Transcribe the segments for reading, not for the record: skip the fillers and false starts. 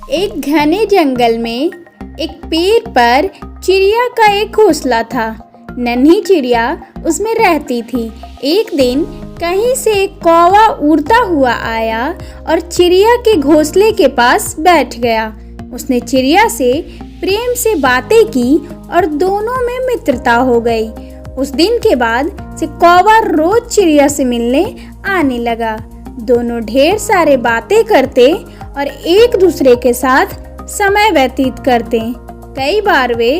एक घने जंगल में एक पेड़ पर चिड़िया का एक घोंसला था। नन्ही चिड़िया उसमें रहती थी। एक दिन कहीं से एक कौवा उड़ता हुआ आया और चिड़िया के घोंसले के पास बैठ गया। उसने चिड़िया से प्रेम से बातें की और दोनों में मित्रता हो गई। उस दिन के बाद से कौवा रोज चिड़िया से मिलने आने लगा। दोनों ढेर सारे बातें करते और एक दूसरे के साथ समय व्यतीत करते। कई बार वे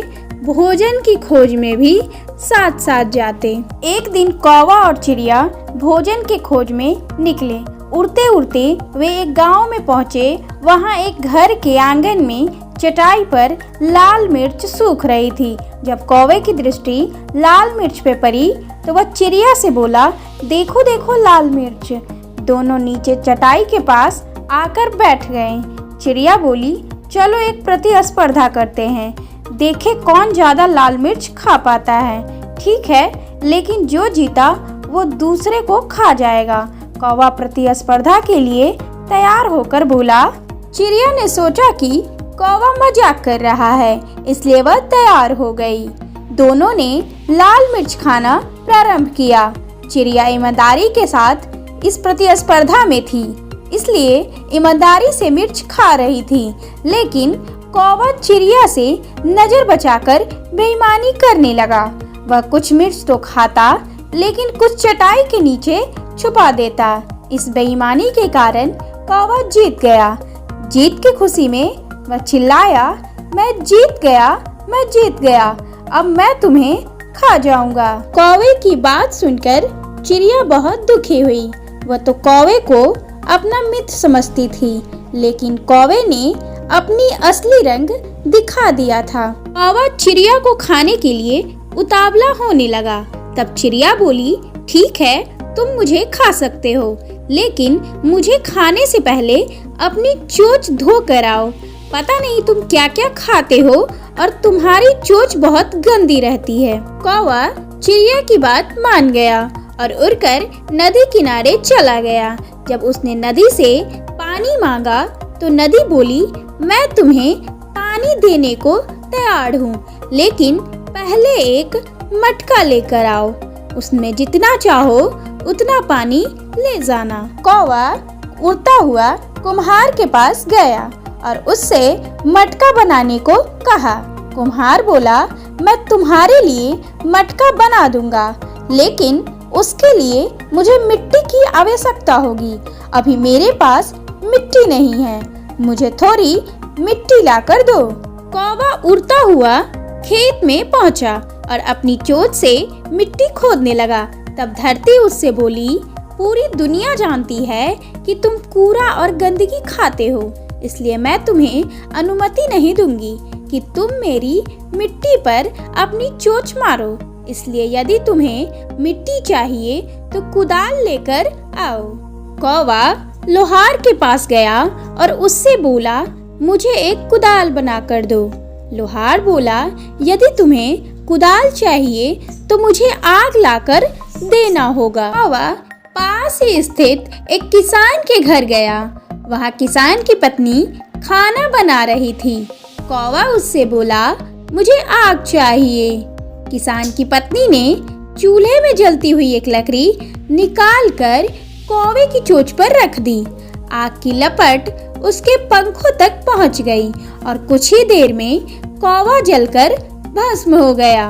भोजन की खोज में भी साथ साथ जाते। एक दिन कौवा और चिड़िया भोजन के खोज में निकले। उड़ते उड़ते वे एक गांव में पहुंचे। वहां एक घर के आंगन में चटाई पर लाल मिर्च सूख रही थी। जब कौवे की दृष्टि लाल मिर्च पे पड़ी तो वह चिड़िया से बोला, देखो देखो लाल मिर्च। दोनों नीचे चटाई के पास आकर बैठ गए। चिड़िया बोली, चलो एक प्रतिस्पर्धा करते हैं, देखें कौन ज्यादा लाल मिर्च खा पाता है। ठीक है, लेकिन जो जीता वो दूसरे को खा जाएगा। कौवा प्रतिस्पर्धा के लिए तैयार होकर बोला। चिड़िया ने सोचा कि कौवा मजाक कर रहा है, इसलिए वह तैयार हो गई। दोनों ने लाल मिर्च खाना प्रारंभ किया। चिड़िया ईमानदारी के साथ इस प्रतिस्पर्धा में थी, इसलिए ईमानदारी से मिर्च खा रही थी। लेकिन कौवा चिड़िया से नजर बचाकर बेईमानी करने लगा। वह कुछ मिर्च तो खाता, लेकिन कुछ चटाई के नीचे छुपा देता। इस बेईमानी के कारण कौवा जीत गया। जीत की खुशी में वह चिल्लाया, मैं जीत गया, मैं जीत गया, अब मैं तुम्हें खा जाऊंगा। कौवे की बात सुनकर चिड़िया बहुत दुखी हुई। वह तो कौवे को अपना मित्र समझती थी, लेकिन कौवे ने अपनी असली रंग दिखा दिया था। कौवा चिड़िया को खाने के लिए उतावला होने लगा। तब चिड़िया बोली, ठीक है, तुम मुझे खा सकते हो, लेकिन मुझे खाने से पहले अपनी चोंच धो कर आओ। पता नहीं तुम क्या क्या खाते हो और तुम्हारी चोंच बहुत गंदी रहती है। कौवा चिड़िया की बात मान गया और उड़कर नदी किनारे चला गया। जब उसने नदी से पानी मांगा तो नदी बोली, मैं तुम्हें पानी देने को तैयार हूँ, लेकिन पहले एक मटका लेकर आओ। उसमें जितना चाहो उतना पानी ले जाना। कौवा उड़ता हुआ कुम्हार के पास गया और उससे मटका बनाने को कहा। कुम्हार बोला, मैं तुम्हारे लिए मटका बना दूंगा, लेकिन उसके लिए मुझे मिट्टी की आवश्यकता होगी। अभी मेरे पास मिट्टी नहीं है, मुझे थोड़ी मिट्टी लाकर दो। कौवा उड़ता हुआ खेत में पहुंचा और अपनी चोंच से मिट्टी खोदने लगा। तब धरती उससे बोली, पूरी दुनिया जानती है कि तुम कूड़ा और गंदगी खाते हो, इसलिए मैं तुम्हें अनुमति नहीं दूंगी कि तुम मेरी मिट्टी पर अपनी चोंच मारो। इसलिए यदि तुम्हें मिट्टी चाहिए तो कुदाल लेकर आओ। कौवा लोहार के पास गया और उससे बोला, मुझे एक कुदाल बना कर दो। लोहार बोला, यदि तुम्हें कुदाल चाहिए तो मुझे आग लाकर देना होगा। कौवा पास ही स्थित एक किसान के घर गया। वहाँ किसान की पत्नी खाना बना रही थी। कौवा उससे बोला, मुझे आग चाहिए। किसान की पत्नी ने चूल्हे में जलती हुई एक लकड़ी निकालकर कौवे की चोंच पर रख दी। आग की लपट उसके पंखों तक पहुंच गई और कुछ ही देर में कौवा जलकर भस्म हो गया।